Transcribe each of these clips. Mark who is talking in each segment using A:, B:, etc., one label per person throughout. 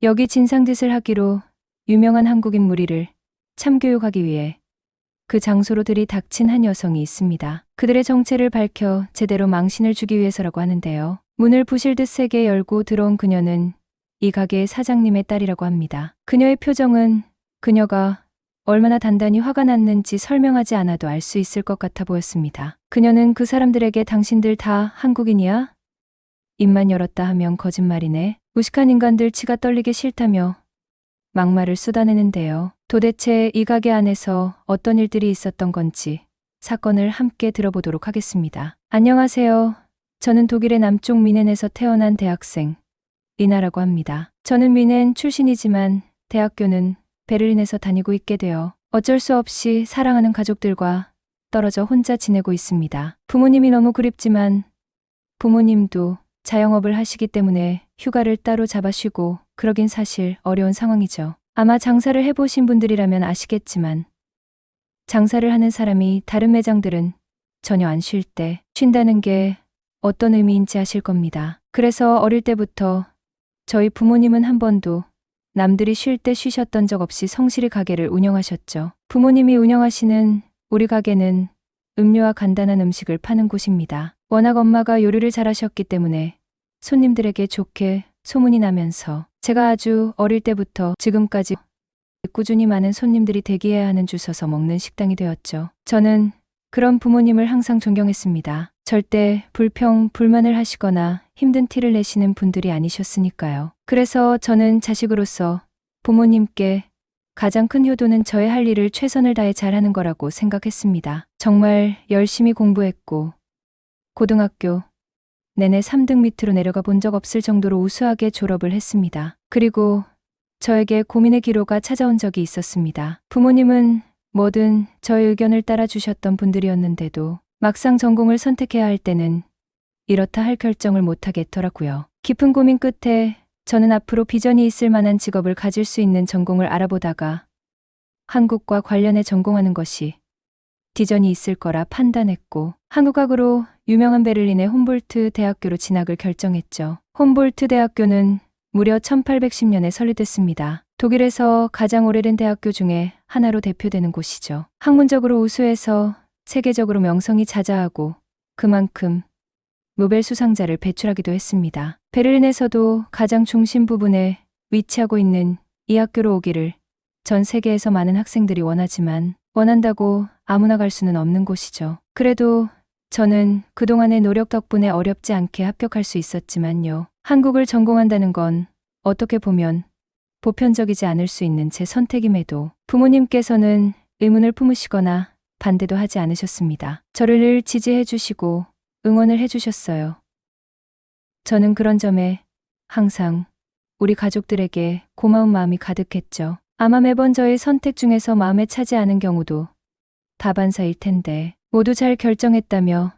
A: 여기 진상짓을 하기로 유명한 한국인 무리를 참교육하기 위해 그 장소로 들이닥친 한 여성이 있습니다. 그들의 정체를 밝혀 제대로 망신을 주기 위해서라고 하는데요. 문을 부실듯 세게 열고 들어온 그녀는 이 가게의 사장님의 딸이라고 합니다. 그녀의 표정은 그녀가 얼마나 단단히 화가 났는지 설명하지 않아도 알 수 있을 것 같아 보였습니다. 그녀는 그 사람들에게 당신들 다 한국인이야? 입만 열었다 하면 거짓말이네. 무식한 인간들 치가 떨리게 싫다며 막말을 쏟아내는데요. 도대체 이 가게 안에서 어떤 일들이 있었던 건지 사건을 함께 들어보도록 하겠습니다. 안녕하세요. 저는 독일의 남쪽 미넨에서 태어난 대학생 리나라고 합니다. 저는 미넨 출신이지만 대학교는 베를린에서 다니고 있게 되어 어쩔 수 없이 사랑하는 가족들과 떨어져 혼자 지내고 있습니다. 부모님이 너무 그립지만 부모님도 자영업을 하시기 때문에 휴가를 따로 잡아 쉬고 그러긴 사실 어려운 상황이죠. 아마 장사를 해보신 분들이라면 아시겠지만 장사를 하는 사람이 다른 매장들은 전혀 안 쉴 때 쉰다는 게 어떤 의미인지 아실 겁니다. 그래서 어릴 때부터 저희 부모님은 한 번도 남들이 쉴 때 쉬셨던 적 없이 성실히 가게를 운영하셨죠. 부모님이 운영하시는 우리 가게는 음료와 간단한 음식을 파는 곳입니다. 워낙 엄마가 요리를 잘하셨기 때문에 손님들에게 좋게 소문이 나면서 제가 아주 어릴 때부터 지금까지 꾸준히 많은 손님들이 대기해야 하는 줄 서서 먹는 식당이 되었죠. 저는 그런 부모님을 항상 존경했습니다. 절대 불만을 하시거나 힘든 티를 내시는 분들이 아니셨으니까요. 그래서 저는 자식으로서 부모님께 가장 큰 효도는 저의 할 일을 최선을 다해 잘하는 거라고 생각했습니다. 정말 열심히 공부했고 고등학교 내내 3등 밑으로 내려가 본 적 없을 정도로 우수하게 졸업을 했습니다. 그리고 저에게 고민의 기로가 찾아온 적이 있었습니다. 부모님은 뭐든 저의 의견을 따라주셨던 분들이었는데도 막상 전공을 선택해야 할 때는 이렇다 할 결정을 못하겠더라고요. 깊은 고민 끝에 저는 앞으로 비전이 있을 만한 직업을 가질 수 있는 전공을 알아보다가 한국과 관련해 전공하는 것이 비전이 있을 거라 판단했고 한국학으로 유명한 베를린의 홈볼트 대학교로 진학을 결정했죠. 홈볼트 대학교는 무려 1810년에 설립됐습니다. 독일에서 가장 오래된 대학교 중에 하나로 대표되는 곳이죠. 학문적으로 우수해서 세계적으로 명성이 자자하고 그만큼 노벨 수상자를 배출하기도 했습니다. 베를린에서도 가장 중심 부분에 위치하고 있는 이 학교로 오기를 전 세계에서 많은 학생들이 원하지만 원한다고 아무나 갈 수는 없는 곳이죠. 그래도 저는 그동안의 노력 덕분에 어렵지 않게 합격할 수 있었지만요. 한국을 전공한다는 건 어떻게 보면 보편적이지 않을 수 있는 제 선택임에도 부모님께서는 의문을 품으시거나 반대도 하지 않으셨습니다. 저를 늘 지지해 주시고 응원을 해 주셨어요. 저는 그런 점에 항상 우리 가족들에게 고마운 마음이 가득했죠. 아마 매번 저의 선택 중에서 마음에 차지 않은 경우도 다반사일 텐데 모두 잘 결정했다며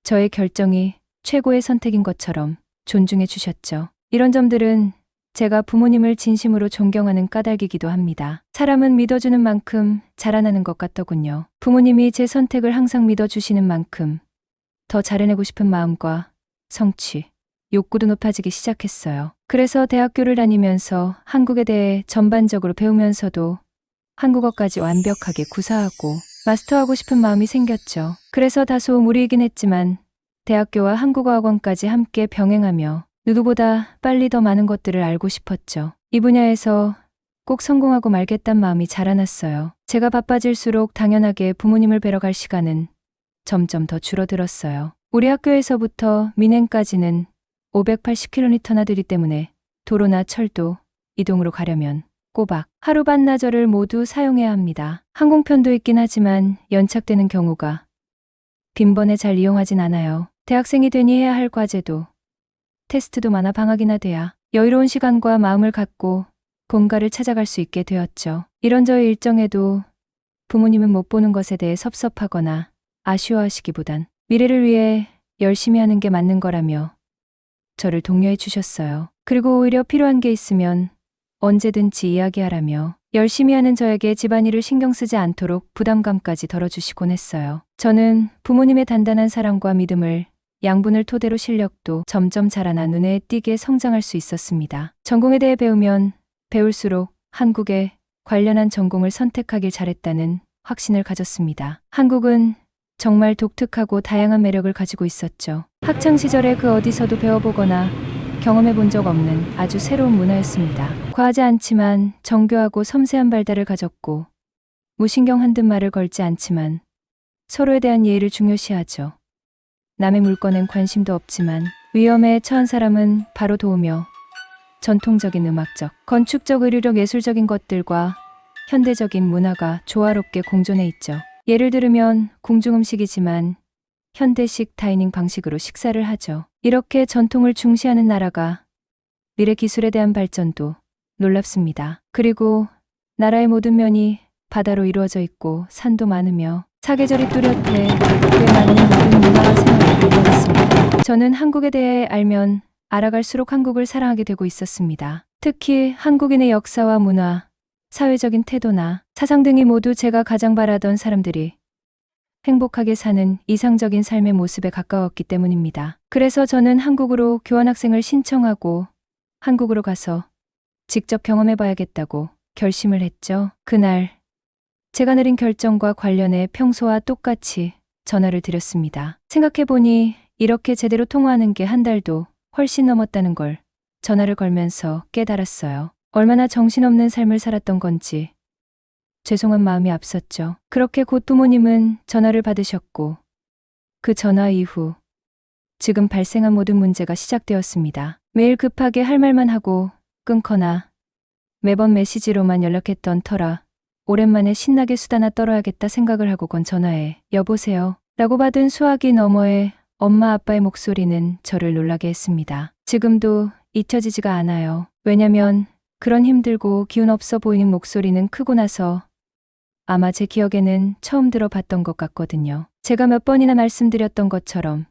A: 저의 결정이 최고의 선택인 것처럼 존중해 주셨죠. 이런 점들은 제가 부모님을 진심으로 존경하는 까닭이기도 합니다. 사람은 믿어주는 만큼 자라나는 것 같더군요. 부모님이 제 선택을 항상 믿어주시는 만큼 더 잘해내고 싶은 마음과 성취, 욕구도 높아지기 시작했어요. 그래서 대학교를 다니면서 한국에 대해 전반적으로 배우면서도 한국어까지 완벽하게 구사하고 마스터하고 싶은 마음이 생겼죠. 그래서 다소 무리이긴 했지만 대학교와 한국어학원까지 함께 병행하며 누구보다 빨리 더 많은 것들을 알고 싶었죠. 이 분야에서 꼭 성공하고 말겠단 마음이 자라났어요. 제가 바빠질수록 당연하게 부모님을 뵈러 갈 시간은 점점 더 줄어들었어요. 우리 학교에서부터 미넨까지는 580km나 되기 때문에 도로나 철도, 이동으로 가려면 꼬박 하루 반나절을 모두 사용해야 합니다. 항공편도 있긴 하지만 연착되는 경우가 빈번해 잘 이용하진 않아요. 대학생이 되니 해야 할 과제도 테스트도 많아 방학이나 돼야 여유로운 시간과 마음을 갖고 본가를 찾아갈 수 있게 되었죠. 이런 저의 일정에도 부모님은 못 보는 것에 대해 섭섭하거나 아쉬워하시기보단 미래를 위해 열심히 하는 게 맞는 거라며 저를 독려해 주셨어요. 그리고 오히려 필요한 게 있으면 언제든지 이야기하라며 열심히 하는 저에게 집안일을 신경 쓰지 않도록 부담감까지 덜어주시곤 했어요. 저는 부모님의 단단한 사랑과 믿음을 양분을 토대로 실력도 점점 자라나 눈에 띄게 성장할 수 있었습니다. 전공에 대해 배우면 배울수록 한국에 관련한 전공을 선택하길 잘했다는 확신을 가졌습니다. 한국은 정말 독특하고 다양한 매력을 가지고 있었죠. 학창 시절에 그 어디서도 배워보거나 경험해 본 적 없는 아주 새로운 문화였습니다. 과하지 않지만 정교하고 섬세한 발달을 가졌고 무신경 한듯 말을 걸지 않지만 서로에 대한 예의를 중요시하죠. 남의 물건엔 관심도 없지만 위험에 처한 사람은 바로 도우며 전통적인 음악적, 건축적, 의료적, 예술적인 것들과 현대적인 문화가 조화롭게 공존해 있죠. 예를 들으면 궁중음식이지만 현대식 다이닝 방식으로 식사를 하죠. 이렇게 전통을 중시하는 나라가 미래 기술에 대한 발전도 놀랍습니다. 그리고 나라의 모든 면이 바다로 이루어져 있고 산도 많으며 사계절이 뚜렷해 그에 맞는 모든 문화와 생활을 발견했습니다. 저는 한국에 대해 알면 알아갈수록 한국을 사랑하게 되고 있었습니다. 특히 한국인의 역사와 문화, 사회적인 태도나 사상 등이 모두 제가 가장 바라던 사람들이 행복하게 사는 이상적인 삶의 모습에 가까웠기 때문입니다. 그래서 저는 한국으로 교환학생을 신청하고 한국으로 가서 직접 경험해봐야겠다고 결심을 했죠. 그날 제가 내린 결정과 관련해 평소와 똑같이 전화를 드렸습니다. 생각해보니 이렇게 제대로 통화하는 게 한 달도 훨씬 넘었다는 걸 전화를 걸면서 깨달았어요. 얼마나 정신없는 삶을 살았던 건지 죄송한 마음이 앞섰죠. 그렇게 곧 부모님은 전화를 받으셨고 그 전화 이후 지금 발생한 모든 문제가 시작되었습니다. 매일 급하게 할 말만 하고 끊거나 매번 메시지로만 연락했던 터라 오랜만에 신나게 수다나 떨어야겠다 생각을 하고 건 전화에 여보세요 라고 받은 수화기 너머의 엄마 아빠의 목소리는 저를 놀라게 했습니다. 지금도 잊혀지지가 않아요. 왜냐면 그런 힘들고 기운 없어 보이는 목소리는 크고 나서 아마 제 기억에는 처음 들어봤던 것 같거든요. 제가 몇 번이나 말씀드렸던 것처럼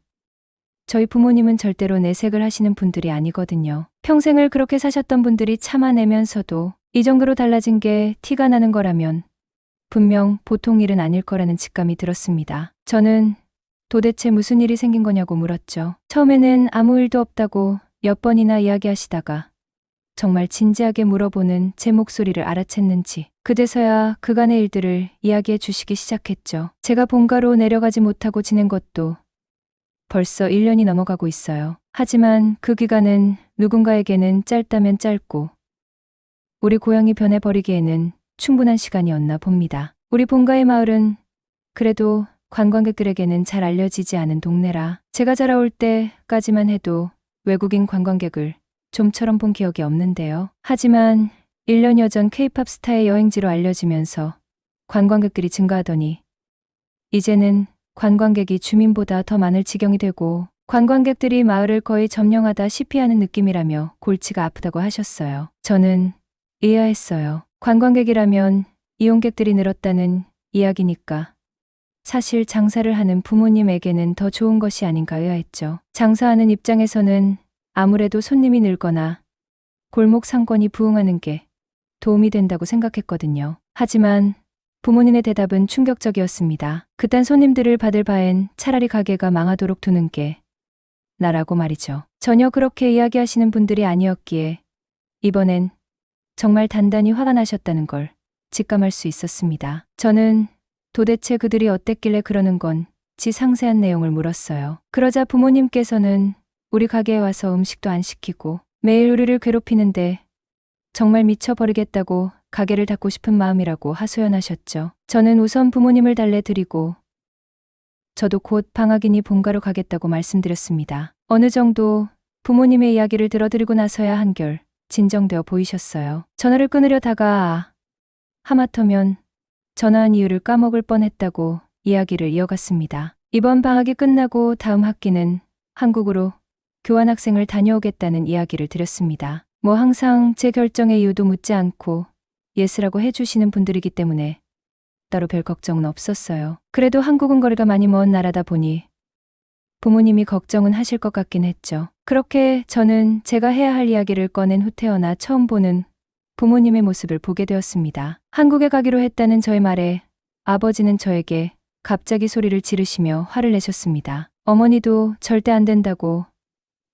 A: 저희 부모님은 절대로 내색을 하시는 분들이 아니거든요. 평생을 그렇게 사셨던 분들이 참아내면서도 이 정도로 달라진 게 티가 나는 거라면 분명 보통 일은 아닐 거라는 직감이 들었습니다. 저는 도대체 무슨 일이 생긴 거냐고 물었죠. 처음에는 아무 일도 없다고 몇 번이나 이야기하시다가 정말 진지하게 물어보는 제 목소리를 알아챘는지 그제서야 그간의 일들을 이야기해 주시기 시작했죠. 제가 본가로 내려가지 못하고 지낸 것도 벌써 1년이 넘어가고 있어요. 하지만 그 기간은 누군가에게는 짧다면 짧고 우리 고향이 변해버리기에는 충분한 시간이었나 봅니다. 우리 본가의 마을은 그래도 관광객들에게는 잘 알려지지 않은 동네라 제가 자라올 때까지만 해도 외국인 관광객을 좀처럼 본 기억이 없는데요. 하지만 1년여 전 K-팝 스타의 여행지로 알려지면서 관광객들이 증가하더니 이제는 관광객이 주민보다 더 많을 지경이 되고 관광객들이 마을을 거의 점령하다시피 하는 느낌이라며 골치가 아프다고 하셨어요. 저는 이해했어요. 관광객이라면 이용객들이 늘었다는 이야기니까 사실 장사를 하는 부모님에게는 더 좋은 것이 아닌가 의아했죠. 장사하는 입장에서는 아무래도 손님이 늘거나 골목 상권이 부흥하는 게 도움이 된다고 생각했거든요. 하지만 부모님의 대답은 충격적이었습니다. 그딴 손님들을 받을 바엔 차라리 가게가 망하도록 두는 게 나라고 말이죠. 전혀 그렇게 이야기하시는 분들이 아니었기에 이번엔 정말 단단히 화가 나셨다는 걸 직감할 수 있었습니다. 저는 도대체 그들이 어땠길래 그러는 건지 상세한 내용을 물었어요. 그러자 부모님께서는 우리 가게에 와서 음식도 안 시키고 매일 우리를 괴롭히는데 정말 미쳐버리겠다고 가게를 닫고 싶은 마음이라고 하소연하셨죠. 저는 우선 부모님을 달래드리고 저도 곧 방학이니 본가로 가겠다고 말씀드렸습니다. 어느 정도 부모님의 이야기를 들어드리고 나서야 한결 진정되어 보이셨어요. 전화를 끊으려다가 하마터면 전화한 이유를 까먹을 뻔했다고 이야기를 이어갔습니다. 이번 방학이 끝나고 다음 학기는 한국으로 교환학생을 다녀오겠다는 이야기를 드렸습니다. 뭐 항상 제 결정의 이유도 묻지 않고 예스라고 해주시는 분들이기 때문에 따로 별 걱정은 없었어요. 그래도 한국은 거리가 많이 먼 나라다 보니 부모님이 걱정은 하실 것 같긴 했죠. 그렇게 저는 제가 해야 할 이야기를 꺼낸 후 태어나 처음 보는 부모님의 모습을 보게 되었습니다. 한국에 가기로 했다는 저의 말에 아버지는 저에게 갑자기 소리를 지르시며 화를 내셨습니다. 어머니도 절대 안 된다고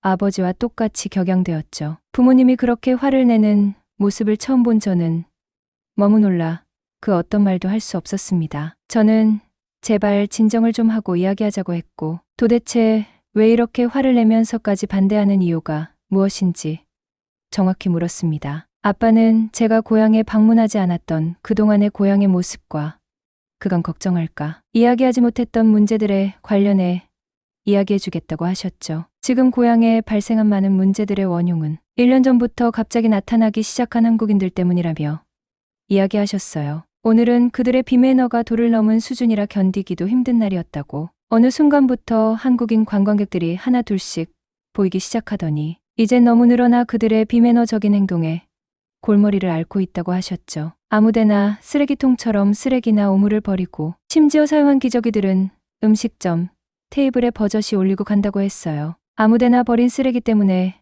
A: 아버지와 똑같이 격양되었죠. 부모님이 그렇게 화를 내는 모습을 처음 본 저는 너무 놀라 그 어떤 말도 할 수 없었습니다. 저는 제발 진정을 좀 하고 이야기하자고 했고 도대체 왜 이렇게 화를 내면서까지 반대하는 이유가 무엇인지 정확히 물었습니다. 아빠는 제가 고향에 방문하지 않았던 그동안의 고향의 모습과 그간 걱정할까 이야기하지 못했던 문제들에 관련해 이야기해 주겠다고 하셨죠. 지금 고향에 발생한 많은 문제들의 원흉은 1년 전부터 갑자기 나타나기 시작한 한국인들 때문이라며 이야기하셨어요. 오늘은 그들의 비매너가 도를 넘은 수준이라 견디기도 힘든 날이었다고. 어느 순간부터 한국인 관광객들이 하나 둘씩 보이기 시작하더니 이제 너무 늘어나 그들의 비매너적인 행동에 골머리를 앓고 있다고 하셨죠. 아무데나 쓰레기통처럼 쓰레기나 오물을 버리고 심지어 사용한 기저귀들은 음식점 테이블에 버젓이 올리고 간다고 했어요. 아무데나 버린 쓰레기 때문에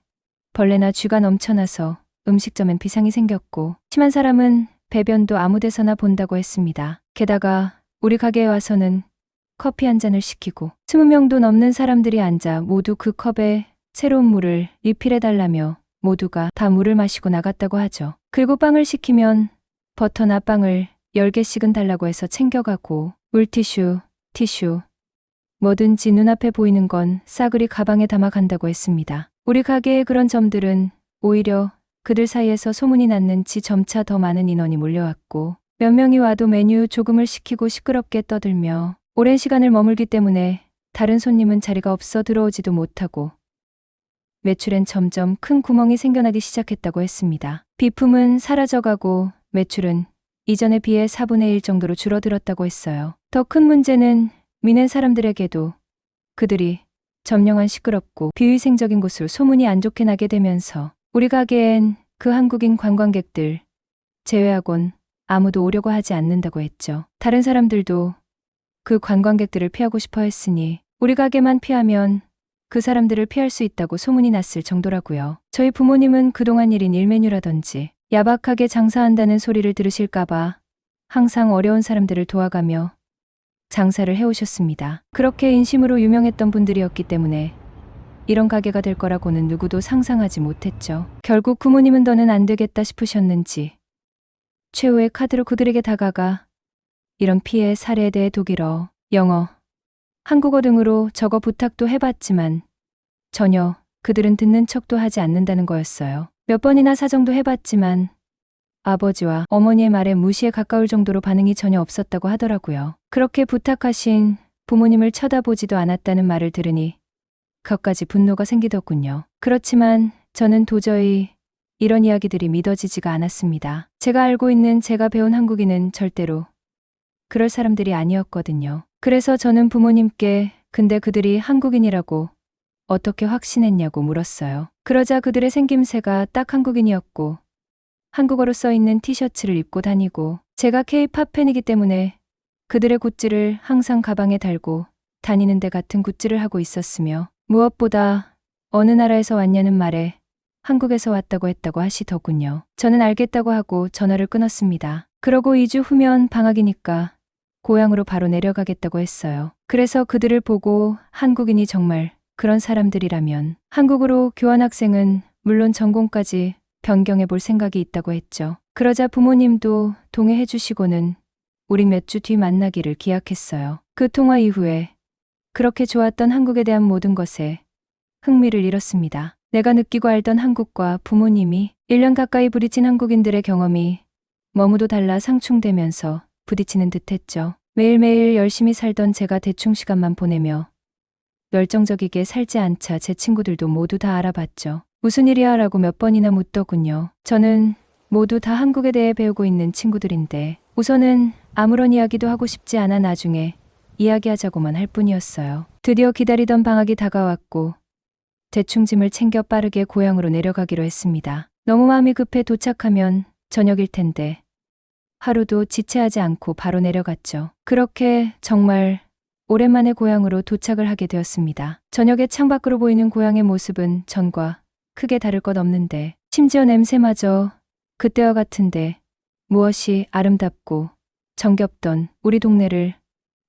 A: 벌레나 쥐가 넘쳐나서 음식점엔 비상이 생겼고 심한 사람은 배변도 아무데서나 본다고 했습니다. 게다가 우리 가게에 와서는 커피 한 잔을 시키고 20명도 넘는 사람들이 앉아 모두 그 컵에 새로운 물을 리필해달라며 모두가 다 물을 마시고 나갔다고 하죠. 그리고 빵을 시키면 버터나 빵을 10개씩은 달라고 해서 챙겨가고 물티슈, 티슈, 뭐든지 눈앞에 보이는 건 싸그리 가방에 담아 간다고 했습니다. 우리 가게의 그런 점들은 오히려 그들 사이에서 소문이 났는지 점차 더 많은 인원이 몰려왔고 몇 명이 와도 메뉴 조금을 시키고 시끄럽게 떠들며 오랜 시간을 머물기 때문에 다른 손님은 자리가 없어 들어오지도 못하고 매출엔 점점 큰 구멍이 생겨나기 시작했다고 했습니다. 비품은 사라져가고 매출은 이전에 비해 4분의 1 정도로 줄어들었다고 했어요. 더 큰 문제는 미넨 사람들에게도 그들이 점령한 시끄럽고 비위생적인 곳으로 소문이 안 좋게 나게 되면서 우리 가게엔 그 한국인 관광객들 제외하곤 아무도 오려고 하지 않는다고 했죠. 다른 사람들도 그 관광객들을 피하고 싶어 했으니 우리 가게만 피하면 그 사람들을 피할 수 있다고 소문이 났을 정도라고요. 저희 부모님은 그동안 일인 일메뉴라든지 야박하게 장사한다는 소리를 들으실까봐 항상 어려운 사람들을 도와가며 장사를 해오셨습니다. 그렇게 인심으로 유명했던 분들이었기 때문에 이런 가게가 될 거라고는 누구도 상상하지 못했죠. 결국 부모님은 더는 안 되겠다 싶으셨는지 최후의 카드로 그들에게 다가가 이런 피해 사례에 대해 독일어, 영어, 한국어 등으로 적어 부탁도 해봤지만 전혀 그들은 듣는 척도 하지 않는다는 거였어요. 몇 번이나 사정도 해봤지만 아버지와 어머니의 말에 무시에 가까울 정도로 반응이 전혀 없었다고 하더라고요. 그렇게 부탁하신 부모님을 쳐다보지도 않았다는 말을 들으니 격까지 분노가 생기더군요. 그렇지만 저는 도저히 이런 이야기들이 믿어지지가 않았습니다. 제가 알고 있는 제가 배운 한국인은 절대로 그럴 사람들이 아니었거든요. 그래서 저는 부모님께 근데 그들이 한국인이라고 어떻게 확신했냐고 물었어요. 그러자 그들의 생김새가 딱 한국인이었고 한국어로 써 있는 티셔츠를 입고 다니고 제가 K-팝 팬이기 때문에 그들의 굿즈를 항상 가방에 달고 다니는 데 같은 굿즈를 하고 있었으며 무엇보다 어느 나라에서 왔냐는 말에 한국에서 왔다고 했다고 하시더군요. 저는 알겠다고 하고 전화를 끊었습니다. 그러고 2주 후면 방학이니까 고향으로 바로 내려가겠다고 했어요. 그래서 그들을 보고 한국인이 정말 그런 사람들이라면 한국으로 교환학생은 물론 전공까지 변경해 볼 생각이 있다고 했죠. 그러자 부모님도 동의해 주시고는 우리 몇 주 뒤 만나기를 기약했어요. 그 통화 이후에 그렇게 좋았던 한국에 대한 모든 것에 흥미를 잃었습니다. 내가 느끼고 알던 한국과 부모님이 1년 가까이 부딪힌 한국인들의 경험이 너무도 달라 상충되면서 부딪히는 듯했죠. 매일매일 열심히 살던 제가 대충 시간만 보내며 열정적이게 살지 않자 제 친구들도 모두 다 알아봤죠. 무슨 일이야? 라고 몇 번이나 묻더군요. 저는 모두 다 한국에 대해 배우고 있는 친구들인데 우선은 아무런 이야기도 하고 싶지 않아 나중에 이야기하자고만 할 뿐이었어요. 드디어 기다리던 방학이 다가왔고 대충 짐을 챙겨 빠르게 고향으로 내려가기로 했습니다. 너무 마음이 급해 도착하면 저녁일 텐데 하루도 지체하지 않고 바로 내려갔죠. 그렇게 정말 오랜만에 고향으로 도착을 하게 되었습니다. 저녁에 창밖으로 보이는 고향의 모습은 전과 크게 다를 것 없는데 심지어 냄새마저 그때와 같은데 무엇이 아름답고 정겹던 우리 동네를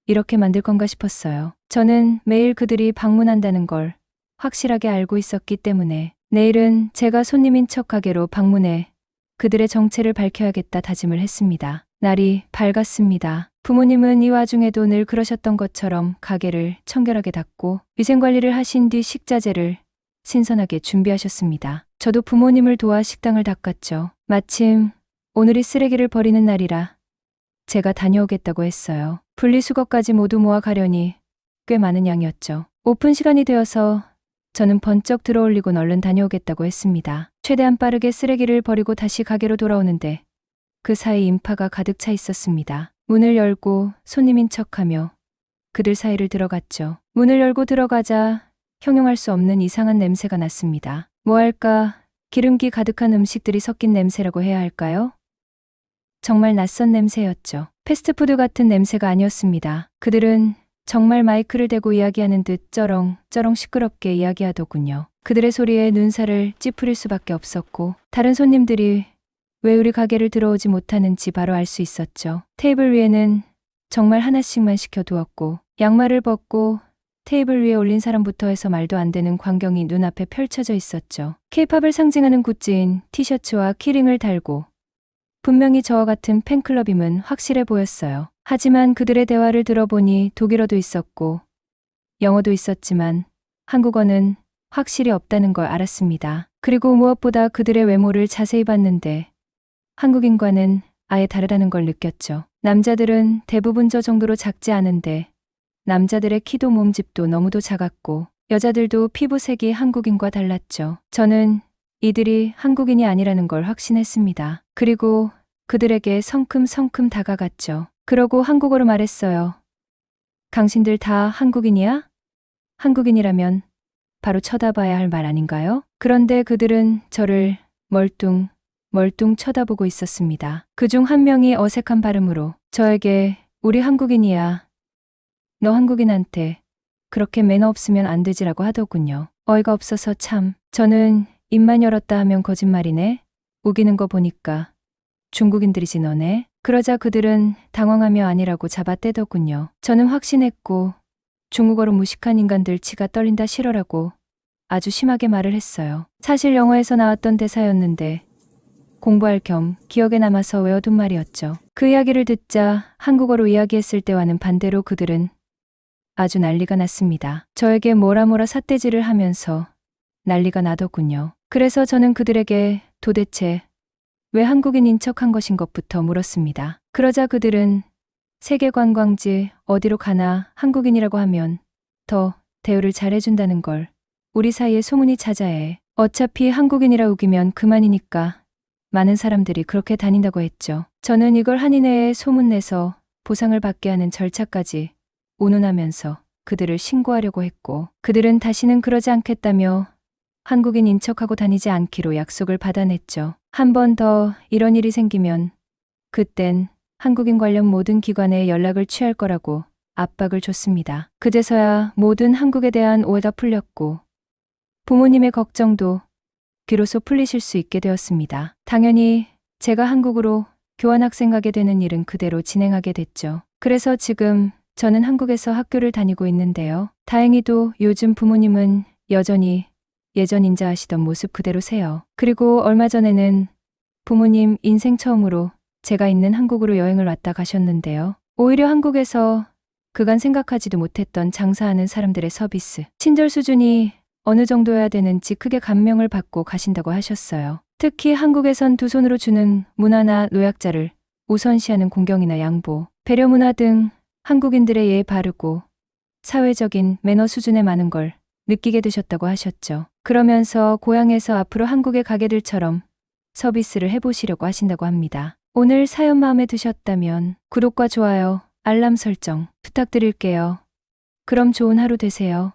A: 이렇게 만들 건가 싶었어요. 저는 매일 그들이 방문한다는 걸 확실하게 알고 있었기 때문에 내일은 제가 손님인 척 가게로 방문해 그들의 정체를 밝혀야겠다 다짐을 했습니다. 날이 밝았습니다. 부모님은 이 와중에도 늘 그러셨던 것처럼 가게를 청결하게 닦고 위생관리를 하신 뒤 식자재를 신선하게 준비하셨습니다. 저도 부모님을 도와 식당을 닦았죠. 마침 오늘이 쓰레기를 버리는 날이라 제가 다녀오겠다고 했어요. 분리수거까지 모두 모아 가려니 꽤 많은 양이었죠. 오픈 시간이 되어서 저는 번쩍 들어올리곤 얼른 다녀오겠다고 했습니다. 최대한 빠르게 쓰레기를 버리고 다시 가게로 돌아오는데 그 사이 인파가 가득 차 있었습니다. 문을 열고 손님인 척하며 그들 사이를 들어갔죠. 문을 열고 들어가자 형용할 수 없는 이상한 냄새가 났습니다. 뭐할까, 기름기 가득한 음식들이 섞인 냄새라고 해야 할까요? 정말 낯선 냄새였죠. 패스트푸드 같은 냄새가 아니었습니다. 그들은 정말 마이크를 대고 이야기하는 듯 쩌렁쩌렁 시끄럽게 이야기하더군요. 그들의 소리에 눈살을 찌푸릴 수밖에 없었고 다른 손님들이 왜 우리 가게를 들어오지 못하는지 바로 알 수 있었죠. 테이블 위에는 정말 하나씩만 시켜두었고 양말을 벗고 테이블 위에 올린 사람부터 해서 말도 안 되는 광경이 눈앞에 펼쳐져 있었죠. 케이팝을 상징하는 굿즈인 티셔츠와 키링을 달고 분명히 저와 같은 팬클럽임은 확실해 보였어요. 하지만 그들의 대화를 들어보니 독일어도 있었고 영어도 있었지만 한국어는 확실히 없다는 걸 알았습니다. 그리고 무엇보다 그들의 외모를 자세히 봤는데 한국인과는 아예 다르다는 걸 느꼈죠. 남자들은 대부분 저 정도로 작지 않은데 남자들의 키도 몸집도 너무도 작았고 여자들도 피부색이 한국인과 달랐죠. 저는 이들이 한국인이 아니라는 걸 확신했습니다. 그리고 그들에게 성큼성큼 다가갔죠. 그러고 한국어로 말했어요. 당신들 다 한국인이야? 한국인이라면 바로 쳐다봐야 할 말 아닌가요? 그런데 그들은 저를 멀뚱 쳐다보고 있었습니다. 그중 한 명이 어색한 발음으로 저에게 우리 한국인이야. 너 한국인한테 그렇게 매너 없으면 안 되지라고 하더군요. 어이가 없어서 참. 저는 입만 열었다 하면 거짓말이네. 우기는 거 보니까 중국인들이지 너네. 그러자 그들은 당황하며 아니라고 잡아떼더군요. 저는 확신했고 중국어로 무식한 인간들 치가 떨린다 싫어라고 아주 심하게 말을 했어요. 사실 영어에서 나왔던 대사였는데 공부할 겸 기억에 남아서 외워둔 말이었죠. 그 이야기를 듣자 한국어로 이야기했을 때와는 반대로 그들은 아주 난리가 났습니다. 저에게 뭐라 삿대질을 하면서 난리가 나더군요. 그래서 저는 그들에게 도대체 왜 한국인인 척한 것인 것부터 물었습니다. 그러자 그들은 세계 관광지 어디로 가나 한국인이라고 하면 더 대우를 잘해준다는 걸 우리 사이에 소문이 자자해. 어차피 한국인이라 우기면 그만이니까 많은 사람들이 그렇게 다닌다고 했죠. 저는 이걸 한인회에 소문내서 보상을 받게 하는 절차까지 운운하면서 그들을 신고하려고 했고 그들은 다시는 그러지 않겠다며 한국인인 척하고 다니지 않기로 약속을 받아냈죠. 한 번 더 이런 일이 생기면 그땐 한국인 관련 모든 기관에 연락을 취할 거라고 압박을 줬습니다. 그제서야 모든 한국에 대한 오해가 풀렸고 부모님의 걱정도 비로소 풀리실 수 있게 되었습니다. 당연히 제가 한국으로 교환학생 가게 되는 일은 그대로 진행하게 됐죠. 그래서 지금 저는 한국에서 학교를 다니고 있는데요. 다행히도 요즘 부모님은 여전히 예전 인자하시던 모습 그대로세요. 그리고 얼마 전에는 부모님 인생 처음으로 제가 있는 한국으로 여행을 왔다 가셨는데요. 오히려 한국에서 그간 생각하지도 못했던 장사하는 사람들의 서비스, 친절 수준이 어느 정도여야 되는지 크게 감명을 받고 가신다고 하셨어요. 특히 한국에선 두 손으로 주는 문화나 노약자를 우선시하는 공경이나 양보, 배려 문화 등 한국인들의 예에 바르고 사회적인 매너 수준에 많은 걸 느끼게 되셨다고 하셨죠. 그러면서 고향에서 앞으로 한국에 가게들처럼 서비스를 해보시려고 하신다고 합니다. 오늘 사연 마음에 드셨다면 구독과 좋아요, 알람 설정 부탁드릴게요. 그럼 좋은 하루 되세요.